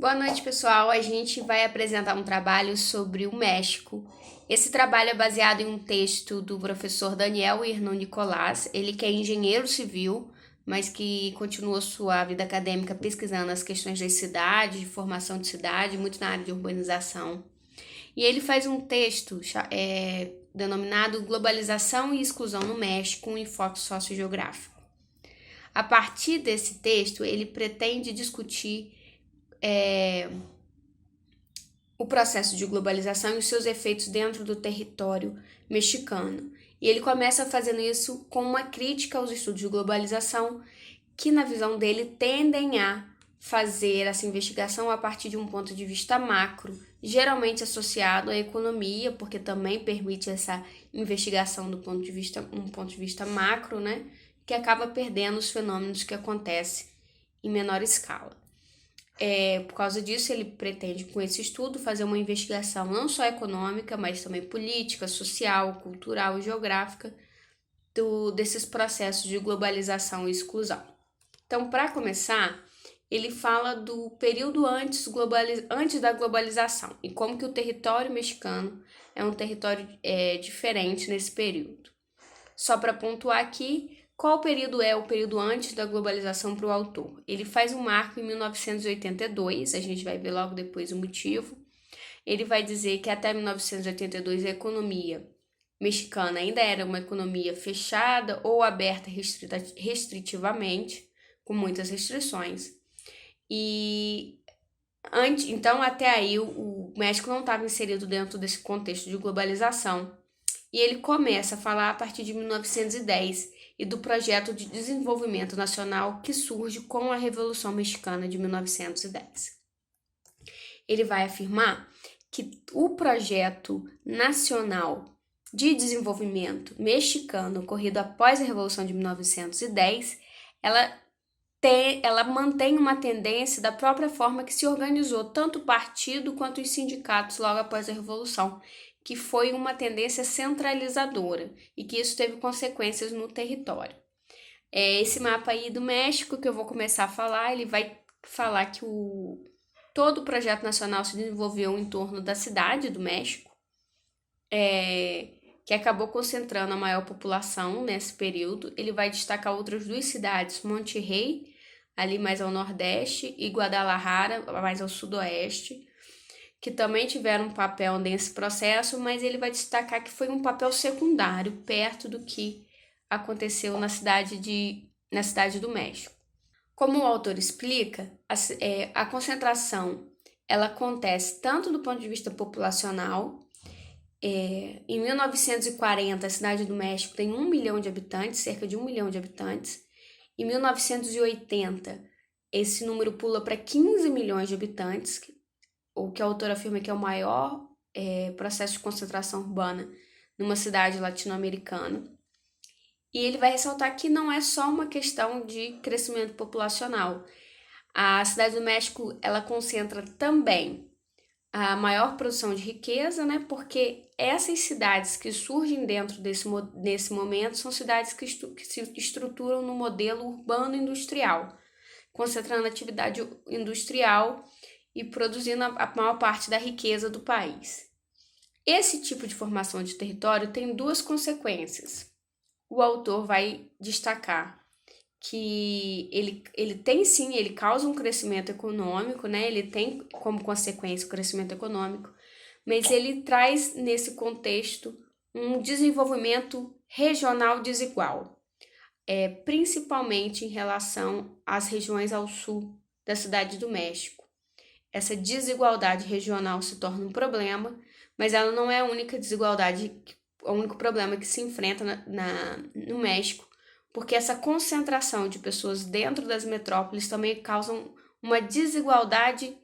Boa noite, pessoal. A gente vai apresentar um trabalho sobre o México. Esse trabalho é baseado em um texto do professor Daniel Hernon Nicolás, ele que é engenheiro civil, mas que continua sua vida acadêmica pesquisando as questões das cidades, de formação de cidade, muito na área de urbanização. E ele faz um texto denominado Globalização e Exclusão no México, um enfoque sociogeográfico. A partir desse texto, ele pretende discutir o processo de globalização e os seus efeitos dentro do território mexicano. E ele começa fazendo isso com uma crítica aos estudos de globalização, que, na visão dele, tendem a fazer essa investigação a partir de um ponto de vista macro, geralmente associado à economia, porque também permite essa investigação do ponto de vista macro, né? Que acaba perdendo os fenômenos que acontecem em menor escala. Por causa disso, ele pretende, com esse estudo, fazer uma investigação não só econômica, mas também política, social, cultural e geográfica desses processos de globalização e exclusão. Então, para começar, ele fala do período antes da globalização e como que o território mexicano é um território diferente nesse período. Só para pontuar aqui, qual período é o período antes da globalização para o autor? Ele faz um marco em 1982, a gente vai ver logo depois o motivo. Ele vai dizer que até 1982 a economia mexicana ainda era uma economia fechada ou aberta restritivamente, com muitas restrições. Então, até aí, o México não estava inserido dentro desse contexto de globalização. E ele começa a falar a partir de 1910 e do projeto de desenvolvimento nacional que surge com a Revolução Mexicana de 1910. Ele vai afirmar que o projeto nacional de desenvolvimento mexicano ocorrido após a Revolução de 1910, ela mantém uma tendência da própria forma que se organizou tanto o partido quanto os sindicatos logo após a Revolução, que foi uma tendência centralizadora e que isso teve consequências no território. Esse mapa aí do México que eu vou começar a falar, ele vai falar que todo o projeto nacional se desenvolveu em torno da cidade do México, que acabou concentrando a maior população nesse período. Ele vai destacar outras duas cidades, Monterrey, ali mais ao nordeste, e Guadalajara, mais ao sudoeste, que também tiveram um papel nesse processo, mas ele vai destacar que foi um papel secundário, perto do que aconteceu na cidade do México. Como o autor explica, a concentração ela acontece tanto do ponto de vista populacional. Em 1940, a cidade do México tem 1 milhão de habitantes, cerca de 1 milhão de habitantes. Em 1980, esse número pula para 15 milhões de habitantes, o que a autora afirma que é o maior processo de concentração urbana numa cidade latino-americana. E ele vai ressaltar que não é só uma questão de crescimento populacional. A cidade do México, ela concentra também a maior produção de riqueza, né? Porque essas cidades que surgem dentro desse momento são cidades que se estruturam no modelo urbano-industrial, concentrando atividade industrial e produzindo a maior parte da riqueza do país. Esse tipo de formação de território tem duas consequências. O autor vai destacar que ele causa um crescimento econômico, né? Ele tem como consequência o crescimento econômico, mas ele traz nesse contexto um desenvolvimento regional desigual, principalmente em relação às regiões ao sul da cidade do México. Essa desigualdade regional se torna um problema, mas ela não é a única desigualdade, o único problema que se enfrenta no México, porque essa concentração de pessoas dentro das metrópoles também causam uma desigualdade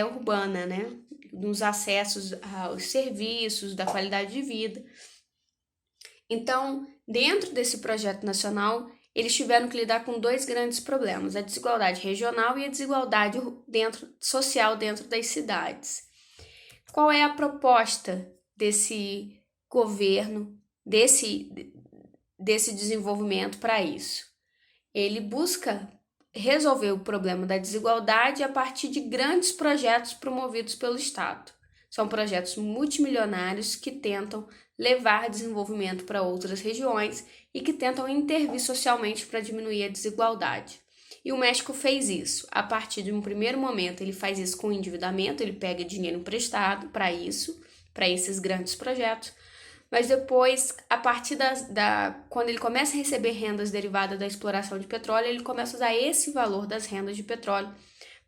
urbana, né? Nos acessos aos serviços, da qualidade de vida. Então, dentro desse projeto nacional, eles tiveram que lidar com dois grandes problemas, a desigualdade regional e a desigualdade social dentro das cidades. Qual é a proposta desse governo, desse desenvolvimento para isso? Ele busca resolver o problema da desigualdade a partir de grandes projetos promovidos pelo Estado. São projetos multimilionários que tentam levar desenvolvimento para outras regiões e que tentam intervir socialmente para diminuir a desigualdade. E o México fez isso. A partir de um primeiro momento, ele faz isso com endividamento, ele pega dinheiro emprestado para isso, para esses grandes projetos. Mas depois, a partir quando ele começa a receber rendas derivadas da exploração de petróleo, ele começa a usar esse valor das rendas de petróleo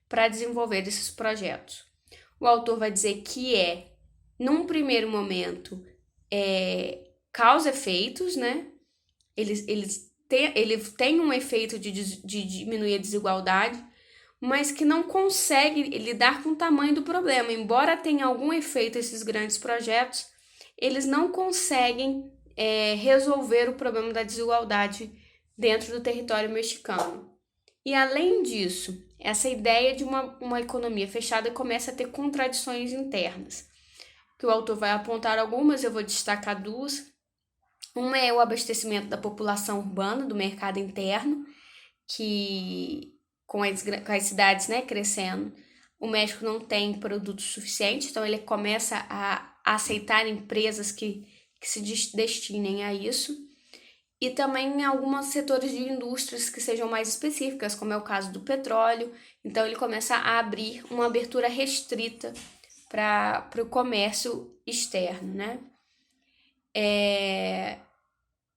para desenvolver esses projetos. O autor vai dizer que num primeiro momento, causa efeitos, né? Ele tem um efeito de diminuir a desigualdade, mas que não consegue lidar com o tamanho do problema. Embora tenha algum efeito esses grandes projetos, eles não conseguem resolver o problema da desigualdade dentro do território mexicano. E além disso, essa ideia de uma economia fechada começa a ter contradições internas, que o autor vai apontar algumas, eu vou destacar duas. Uma é o abastecimento da população urbana, do mercado interno, que com as cidades, né, crescendo, o México não tem produtos suficientes, então ele começa a aceitar empresas que se destinem a isso. E também em alguns setores de indústrias que sejam mais específicas, como é o caso do petróleo. Então ele começa a abrir uma abertura restrita para o comércio externo, né?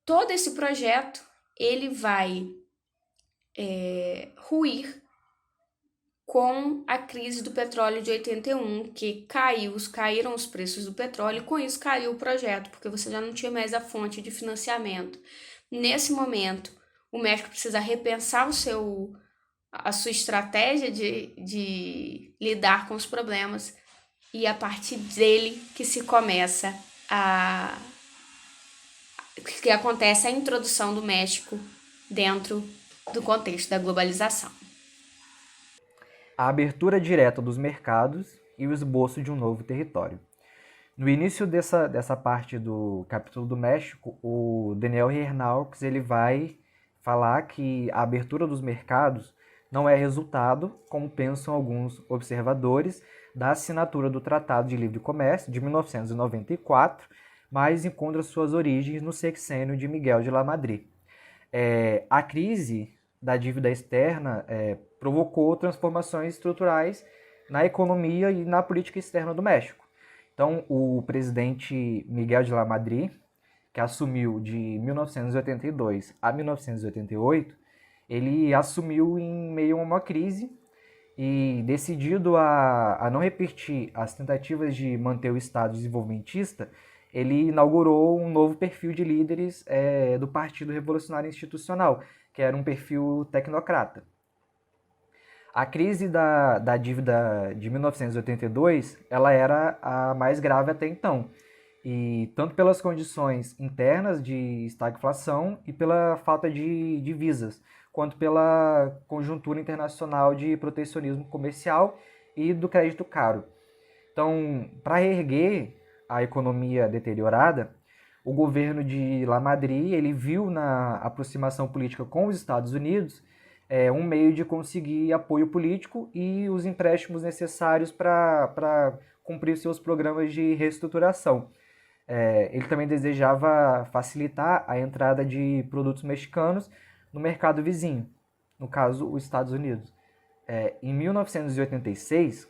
Todo esse projeto ele vai ruir com a crise do petróleo de 81, que caíram os preços do petróleo, e com isso caiu o projeto, porque você já não tinha mais a fonte de financiamento. Nesse momento, o México precisa repensar a sua estratégia de lidar com os problemas, e a partir dele que acontece a introdução do México dentro do contexto da globalização. A abertura direta dos mercados e o esboço de um novo território. No início dessa parte do capítulo do México, o Daniel Hernaux ele vai falar que a abertura dos mercados não é resultado, como pensam alguns observadores, da assinatura do Tratado de Livre Comércio de 1994, mas encontra suas origens no sexênio de Miguel de la Madrid. A crise da dívida externa provocou transformações estruturais na economia e na política externa do México. Então, o presidente Miguel de la Madrid, que assumiu de 1982 a 1988, ele assumiu em meio a uma crise e, decidido a não repetir as tentativas de manter o Estado desenvolvimentista, ele inaugurou um novo perfil de líderes do Partido Revolucionário Institucional, que era um perfil tecnocrata. A crise da dívida de 1982, ela era a mais grave até então, e tanto pelas condições internas de estagflação e pela falta de divisas, quanto pela conjuntura internacional de protecionismo comercial e do crédito caro. Então, para reerguer a economia deteriorada, o governo de La Madrid ele viu na aproximação política com os Estados Unidos um meio de conseguir apoio político e os empréstimos necessários para cumprir seus programas de reestruturação. Ele também desejava facilitar a entrada de produtos mexicanos no mercado vizinho, no caso, os Estados Unidos. Em 1986,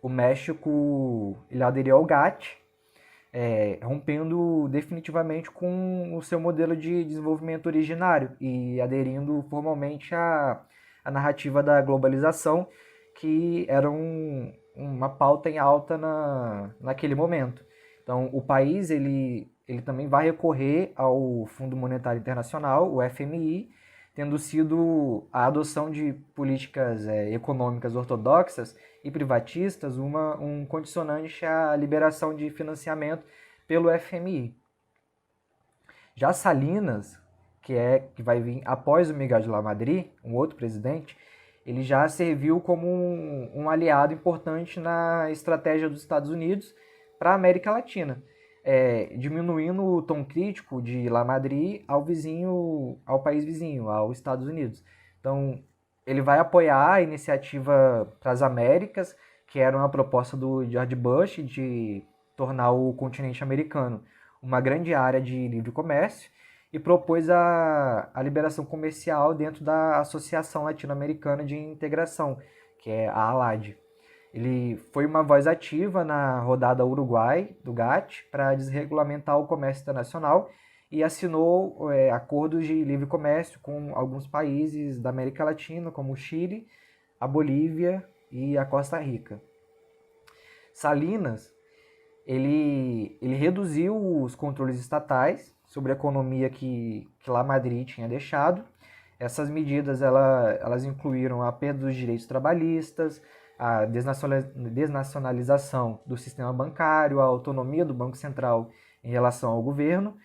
o México ele aderiu ao GATT, rompendo definitivamente com o seu modelo de desenvolvimento originário e aderindo formalmente à narrativa da globalização, que era uma pauta em alta naquele momento. Então, o país ele também vai recorrer ao Fundo Monetário Internacional, o FMI, tendo sido a adoção de políticas econômicas ortodoxas e privatistas um condicionante à liberação de financiamento pelo FMI. Já Salinas, que vai vir após o Miguel de la Madrid, um outro presidente, ele já serviu como um aliado importante na estratégia dos Estados Unidos para a América Latina, diminuindo o tom crítico de La Madrid ao país vizinho, aos Estados Unidos. Então, ele vai apoiar a iniciativa para as Américas, que era uma proposta do George Bush de tornar o continente americano uma grande área de livre comércio, e propôs a liberação comercial dentro da Associação Latino-Americana de Integração, que é a ALAD. Ele foi uma voz ativa na rodada Uruguai do GATT para desregulamentar o comércio internacional e assinou acordos de livre comércio com alguns países da América Latina, como o Chile, a Bolívia e a Costa Rica. Salinas, ele reduziu os controles estatais sobre a economia que Lamadrid tinha deixado. Essas medidas elas incluíram a perda dos direitos trabalhistas, a desnacionalização do sistema bancário, a autonomia do Banco Central em relação ao governo,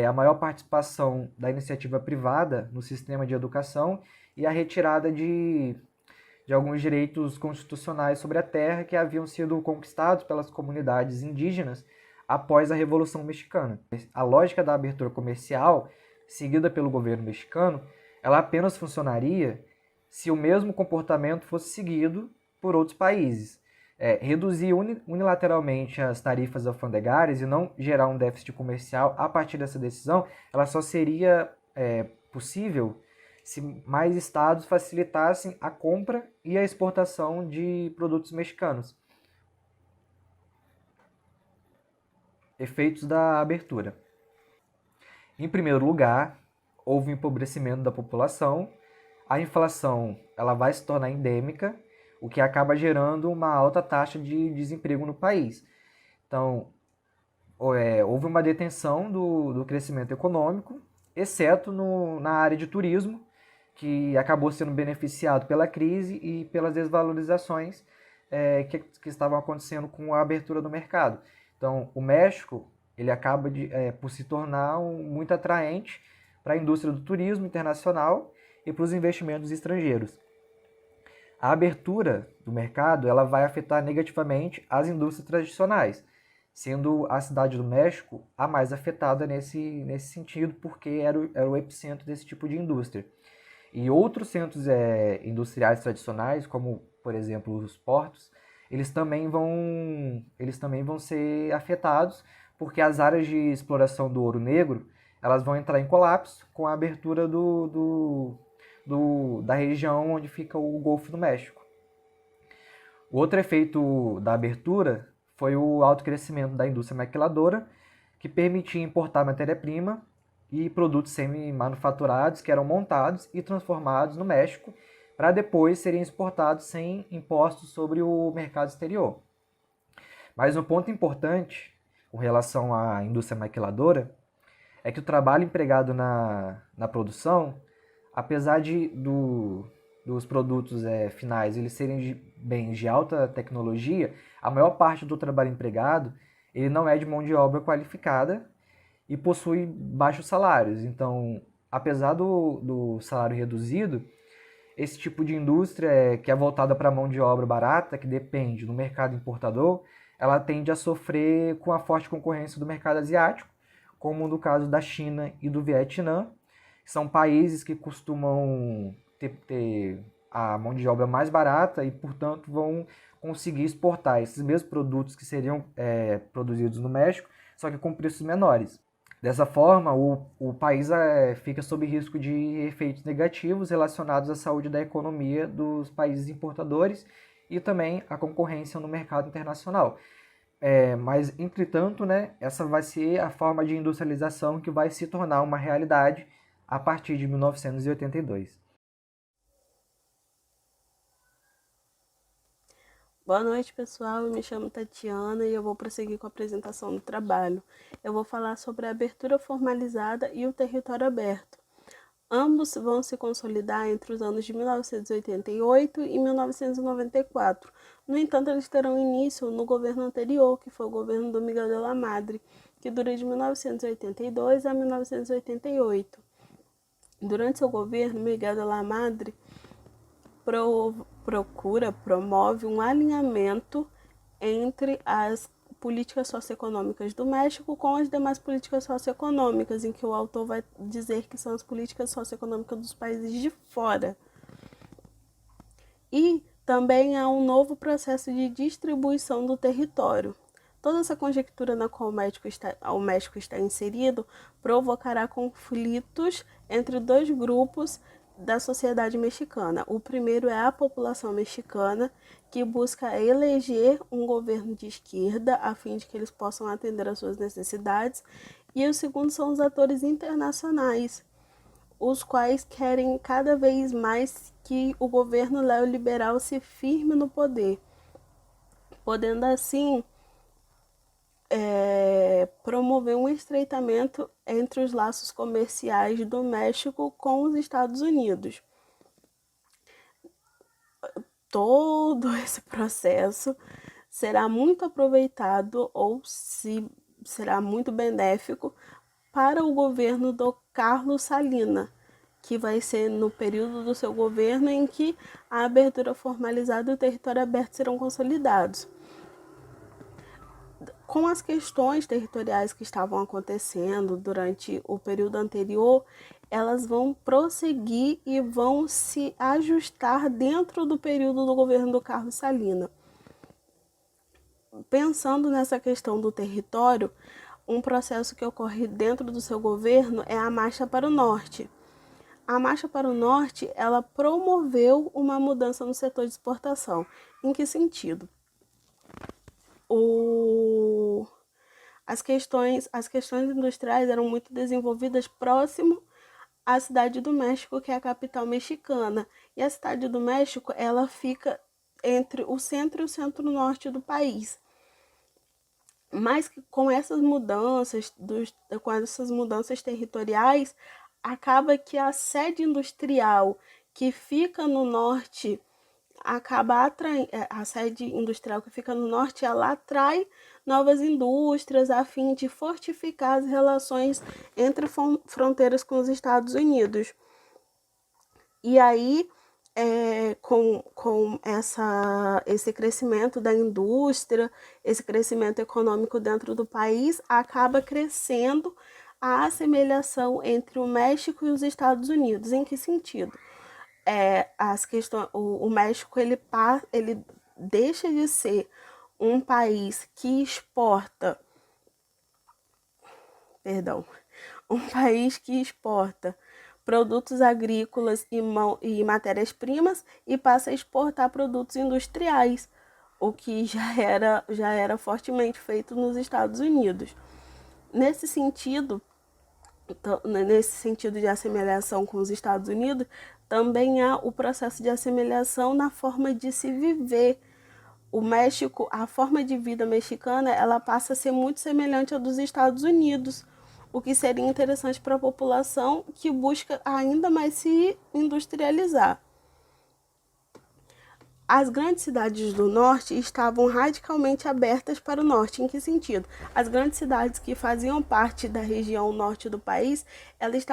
a maior participação da iniciativa privada no sistema de educação e a retirada de alguns direitos constitucionais sobre a terra que haviam sido conquistados pelas comunidades indígenas após a Revolução Mexicana. A lógica da abertura comercial, seguida pelo governo mexicano, ela apenas funcionaria se o mesmo comportamento fosse seguido por outros países. Reduzir unilateralmente as tarifas alfandegárias e não gerar um déficit comercial a partir dessa decisão, ela só seria possível se mais estados facilitassem a compra e a exportação de produtos mexicanos. Efeitos da abertura. Em primeiro lugar, houve um empobrecimento da população, a inflação ela vai se tornar endêmica, o que acaba gerando uma alta taxa de desemprego no país. Então, houve uma detenção do crescimento econômico, exceto na área de turismo, que acabou sendo beneficiado pela crise e pelas desvalorizações que estavam acontecendo com a abertura do mercado. Então, o México ele acaba por se tornar muito atraente para a indústria do turismo internacional e para os investimentos estrangeiros. A abertura do mercado ela vai afetar negativamente as indústrias tradicionais, sendo a cidade do México a mais afetada nesse sentido, porque era o epicentro desse tipo de indústria. E outros centros industriais tradicionais, como, por exemplo, os portos, eles também vão ser afetados, porque as áreas de exploração do ouro negro elas vão entrar em colapso com a abertura da região onde fica o Golfo do México. O outro efeito da abertura foi o alto crescimento da indústria maquiladora, que permitia importar matéria-prima e produtos semi-manufaturados que eram montados e transformados no México para depois serem exportados sem impostos sobre o mercado exterior. Mas um ponto importante com relação à indústria maquiladora é que o trabalho empregado na produção, apesar dos produtos finais eles serem bens de alta tecnologia, a maior parte do trabalho empregado ele não é de mão de obra qualificada e possui baixos salários. Então, apesar do salário reduzido, esse tipo de indústria que é voltada para a mão de obra barata, que depende do mercado importador, ela tende a sofrer com a forte concorrência do mercado asiático, como no caso da China e do Vietnã, que são países que costumam ter a mão de obra mais barata e, portanto, vão conseguir exportar esses mesmos produtos que seriam produzidos no México, só que com preços menores. Dessa forma, o país fica sob risco de efeitos negativos relacionados à saúde da economia dos países importadores e também à concorrência no mercado internacional. Mas, entretanto, essa vai ser a forma de industrialização que vai se tornar uma realidade a partir de 1982. Boa noite, pessoal. Eu me chamo Tatiana e eu vou prosseguir com a apresentação do trabalho. Eu vou falar sobre a abertura formalizada e o território aberto. Ambos vão se consolidar entre os anos de 1988 e 1994. No entanto, eles terão início no governo anterior, que foi o governo do Miguel de la Madrid, que dura de 1982 a 1988. Durante seu governo, Miguel de la Madrid promove um alinhamento entre as políticas socioeconômicas do México com as demais políticas socioeconômicas, em que o autor vai dizer que são as políticas socioeconômicas dos países de fora. E também há um novo processo de distribuição do território. Toda essa conjectura na qual o México está inserido provocará conflitos entre dois grupos da sociedade mexicana. O primeiro é a população mexicana, que busca eleger um governo de esquerda a fim de que eles possam atender às suas necessidades. E o segundo são os atores internacionais, os quais querem cada vez mais que o governo neoliberal se firme no poder, podendo assim promover um estreitamento entre os laços comerciais do México com os Estados Unidos. Todo esse processo será muito aproveitado ou será muito benéfico para o governo do Carlos Salinas, que vai ser no período do seu governo em que a abertura formalizada e o território aberto serão consolidados. Com as questões territoriais que estavam acontecendo durante o período anterior, elas vão prosseguir e vão se ajustar dentro do período do governo do Carlos Salinas. Pensando nessa questão do território, um processo que ocorre dentro do seu governo é a Marcha para o Norte. A Marcha para o Norte, ela promoveu uma mudança no setor de exportação. Em que sentido? As questões industriais eram muito desenvolvidas próximo à Cidade do México, que é a capital mexicana. E a Cidade do México, ela fica entre o centro e o centro-norte do país. Mas que com essas mudanças territoriais, acaba que a sede industrial que fica no norte a sede industrial que fica no norte, ela atrai novas indústrias a fim de fortificar as relações entre fronteiras com os Estados Unidos. E aí, com esse crescimento da indústria, esse crescimento econômico dentro do país, acaba crescendo a assemelhação entre o México e os Estados Unidos. Em que sentido? O México ele deixa de ser um país que exporta, produtos agrícolas e matérias-primas e passa a exportar produtos industriais, o que já era fortemente feito nos Estados Unidos. Nesse sentido de assemelhação com os Estados Unidos, também há o processo de assemelhação na forma de se viver. O México, a forma de vida mexicana, ela passa a ser muito semelhante à dos Estados Unidos, o que seria interessante para a população que busca ainda mais se industrializar. As grandes cidades do norte estavam radicalmente abertas para o norte. Em que sentido? As grandes cidades que faziam parte da região norte do país, elas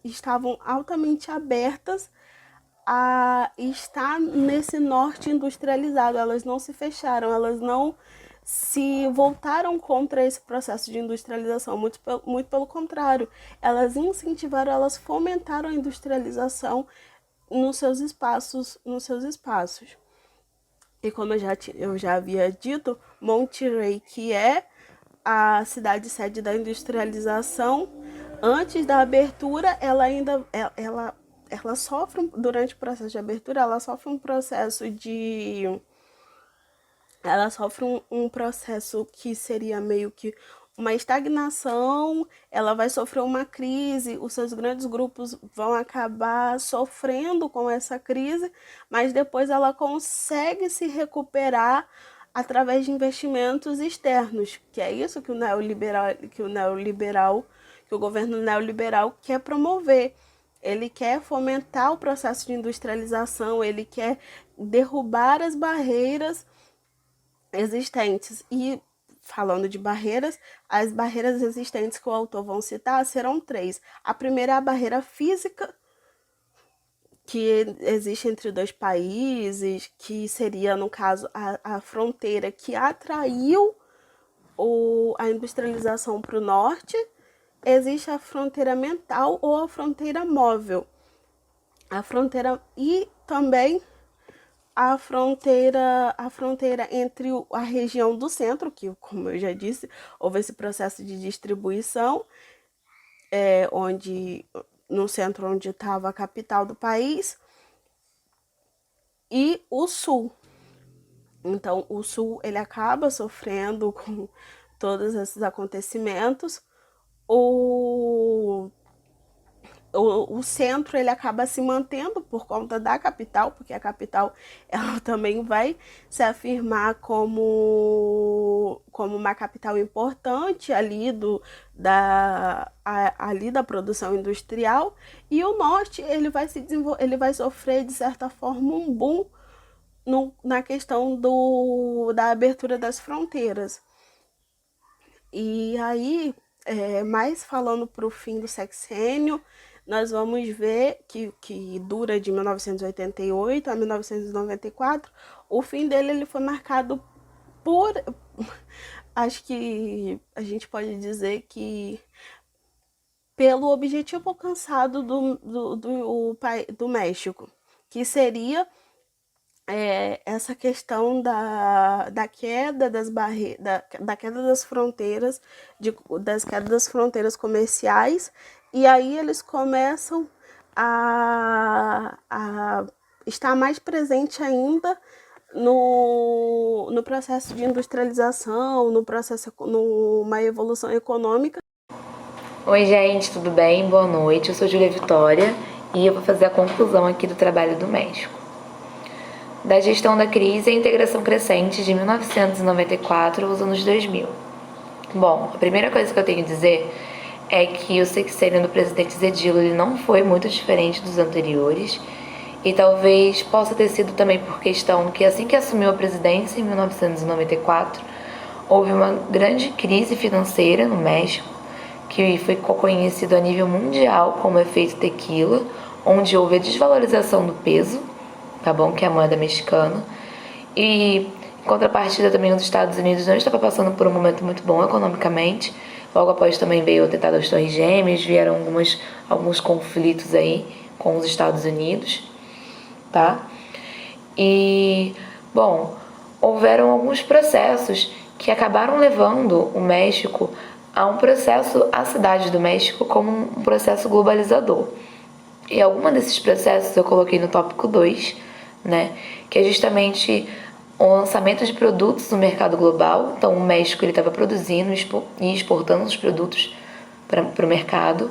estavam altamente abertas a estar nesse norte industrializado. Elas não se fecharam, elas não se voltaram contra esse processo de industrialização, muito pelo contrário, elas incentivaram, elas fomentaram a industrialização nos seus espaços. E como eu já havia dito, Monterrey, que é a cidade sede da industrialização, antes da abertura, ela sofre, durante o processo de abertura, ela sofre um processo um processo que seria meio que uma estagnação, ela vai sofrer uma crise, os seus grandes grupos vão acabar sofrendo com essa crise, mas depois ela consegue se recuperar através de investimentos externos, que é isso que o governo neoliberal quer promover. Ele quer fomentar o processo de industrialização, ele quer derrubar as barreiras existentes. E falando de barreiras, as barreiras existentes que o autor vão citar serão 3. A primeira é a barreira física, que existe entre dois países, que seria, no caso, a fronteira que atraiu a industrialização para o norte. Existe a fronteira mental ou a fronteira móvel. A fronteira e também a fronteira entre a região do centro, que, como eu já disse, houve esse processo de distribuição, no centro onde estava a capital do país, e o sul. Então, o sul ele acaba sofrendo com todos esses acontecimentos. O o centro ele acaba se mantendo por conta da capital, porque a capital ela também vai se afirmar como uma capital importante ali da produção industrial, e o norte ele vai ele vai sofrer de certa forma um boom na questão da abertura das fronteiras. E aí, mais falando para o fim do sexênio, nós vamos ver que dura de 1988 a 1994. O fim dele ele foi marcado por, acho que a gente pode dizer que pelo objetivo alcançado do México, que seria essa questão da queda da queda das fronteiras, das quedas das fronteiras comerciais, e aí eles começam a estar mais presente ainda no processo de industrialização, numa evolução econômica. Oi, gente, tudo bem? Boa noite. Eu sou Júlia Vitória e eu vou fazer a conclusão aqui do trabalho do México. Da gestão da crise e a integração crescente de 1994 aos anos 2000. Bom, a primeira coisa que eu tenho a dizer é que o sexênio do presidente Zedillo ele não foi muito diferente dos anteriores, e talvez possa ter sido também por questão que assim que assumiu a presidência em 1994, houve uma grande crise financeira no México, que foi conhecido a nível mundial como efeito tequila, onde houve a desvalorização do peso, tá bom? Que é a moeda mexicana. E em contrapartida também os Estados Unidos não estava passando por um momento muito bom economicamente. Logo após também veio o atentado às Torres Gêmeas, vieram alguns conflitos aí com os Estados Unidos, tá? E, bom, houveram alguns processos que acabaram levando o México a cidade do México como um processo globalizador. E alguns desses processos eu coloquei no tópico 2, né, que é justamente o lançamento de produtos no mercado global. Então o México estava produzindo e exportando os produtos para o mercado.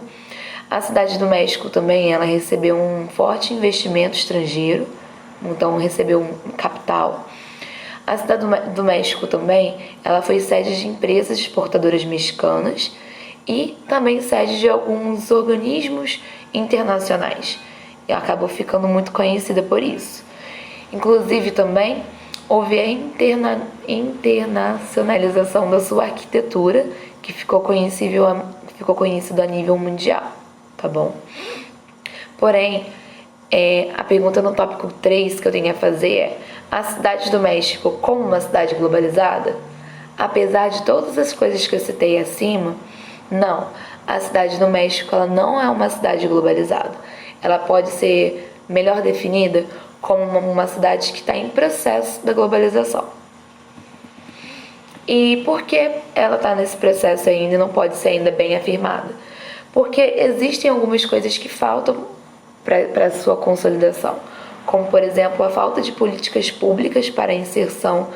A cidade do México também ela recebeu um forte investimento estrangeiro, então recebeu um capital. A cidade do México também ela foi sede de empresas exportadoras mexicanas e também sede de alguns organismos internacionais. E acabou ficando muito conhecida por isso. Inclusive também houve a internacionalização da sua arquitetura, que ficou conhecido a nível mundial, tá bom? Porém, a pergunta no tópico 3 que eu tenho a fazer é: a cidade do México como uma cidade globalizada? Apesar de todas as coisas que eu citei acima, não. A cidade do México ela não é uma cidade globalizada. Ela pode ser melhor definida como uma cidade que está em processo da globalização. E por que ela está nesse processo ainda e não pode ser ainda bem afirmada? Porque existem algumas coisas que faltam para a sua consolidação, como, por exemplo, a falta de políticas públicas para a inserção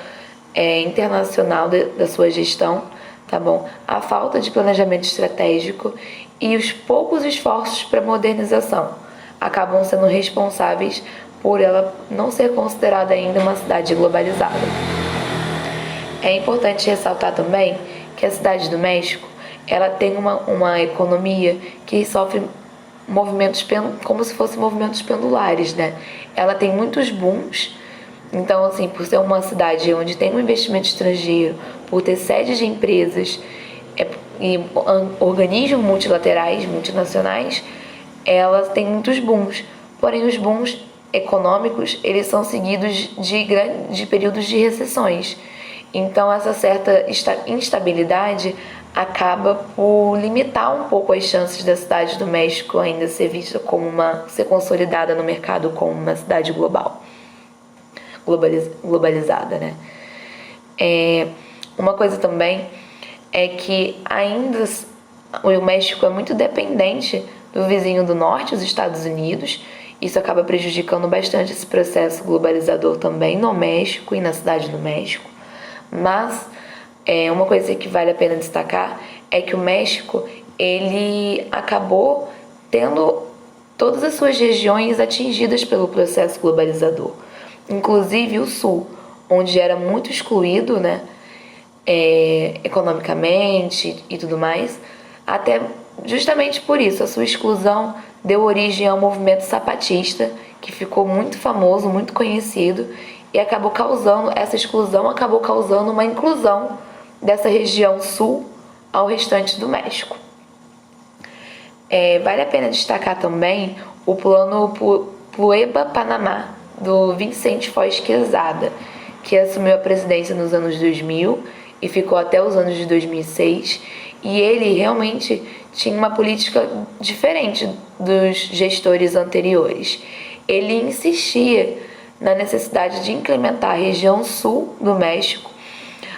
internacional da sua gestão, tá bom? A falta de planejamento estratégico e os poucos esforços para modernização acabam sendo responsáveis por ela não ser considerada ainda uma cidade globalizada. É importante ressaltar também que a cidade do México ela tem uma economia que sofre movimentos como se fossem movimentos pendulares, né? Ela tem muitos booms. Então, assim, por ser uma cidade onde tem um investimento estrangeiro, por ter sede de empresas e organismos multilaterais, multinacionais, ela tem muitos booms. Porém, os booms econômicos, eles são seguidos de períodos de recessões. Então, essa certa instabilidade acaba por limitar um pouco as chances da cidade do México ainda ser vista como ser consolidada no mercado como uma cidade global. globalizada, né? Uma coisa também é que ainda o México é muito dependente do vizinho do norte, os Estados Unidos. Isso acaba prejudicando bastante esse processo globalizador também no México e na cidade do México. Mas uma coisa que vale a pena destacar é que o México ele acabou tendo todas as suas regiões atingidas pelo processo globalizador, inclusive o sul, onde era muito excluído, né, economicamente e tudo mais. Até justamente por isso, a sua exclusão deu origem ao movimento zapatista, que ficou muito famoso, muito conhecido, e essa exclusão acabou causando uma inclusão dessa região sul ao restante do México. Vale a pena destacar também o plano Puebla-Panamá, do Vicente Foz Quezada, que assumiu a presidência nos anos 2000 e ficou até os anos de 2006, e ele realmente tinha uma política diferente dos gestores anteriores. Ele insistia na necessidade de implementar a região sul do México,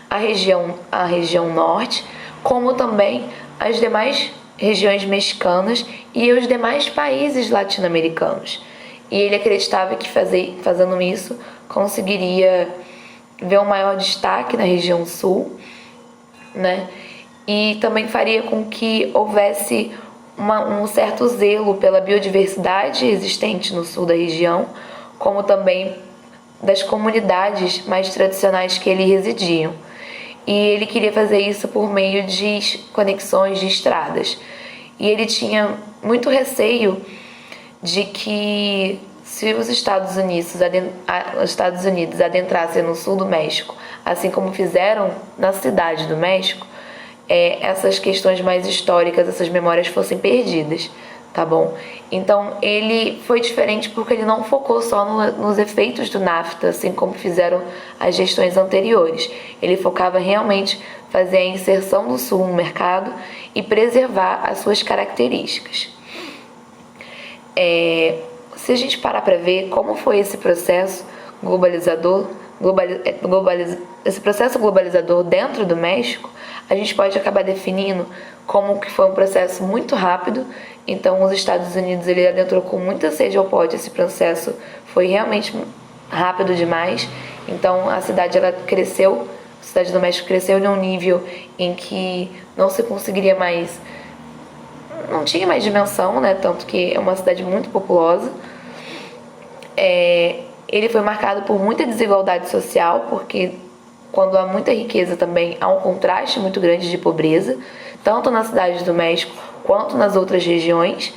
a região norte, como também as demais regiões mexicanas e os demais países latino-americanos. E ele acreditava que fazendo isso conseguiria ver um maior destaque na região sul, né? E também faria com que houvesse um certo zelo pela biodiversidade existente no sul da região, como também das comunidades mais tradicionais que ele residiam. E ele queria fazer isso por meio de conexões de estradas. E ele tinha muito receio de que, se os Estados Unidos adentrassem no sul do México, assim como fizeram na cidade do México, essas questões mais históricas, essas memórias fossem perdidas, tá bom? Então ele foi diferente porque ele não focou só nos efeitos do NAFTA, assim como fizeram as gestões anteriores. Ele focava realmente fazer a inserção do sul no mercado e preservar as suas características. Se a gente parar para ver como foi esse processo esse processo globalizador dentro do México, a gente pode acabar definindo como que foi um processo muito rápido. Então os Estados Unidos ele adentrou com muita sede ao pote, esse processo foi realmente rápido demais. Então a cidade do México cresceu de um nível em que não se conseguiria mais, não tinha mais dimensão, né? Tanto que é uma cidade muito populosa. Ele foi marcado por muita desigualdade social, porque quando há muita riqueza também há um contraste muito grande de pobreza, tanto na cidade do México quanto nas outras regiões,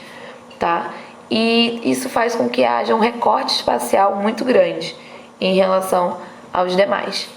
tá? E isso faz com que haja um recorte espacial muito grande em relação aos demais.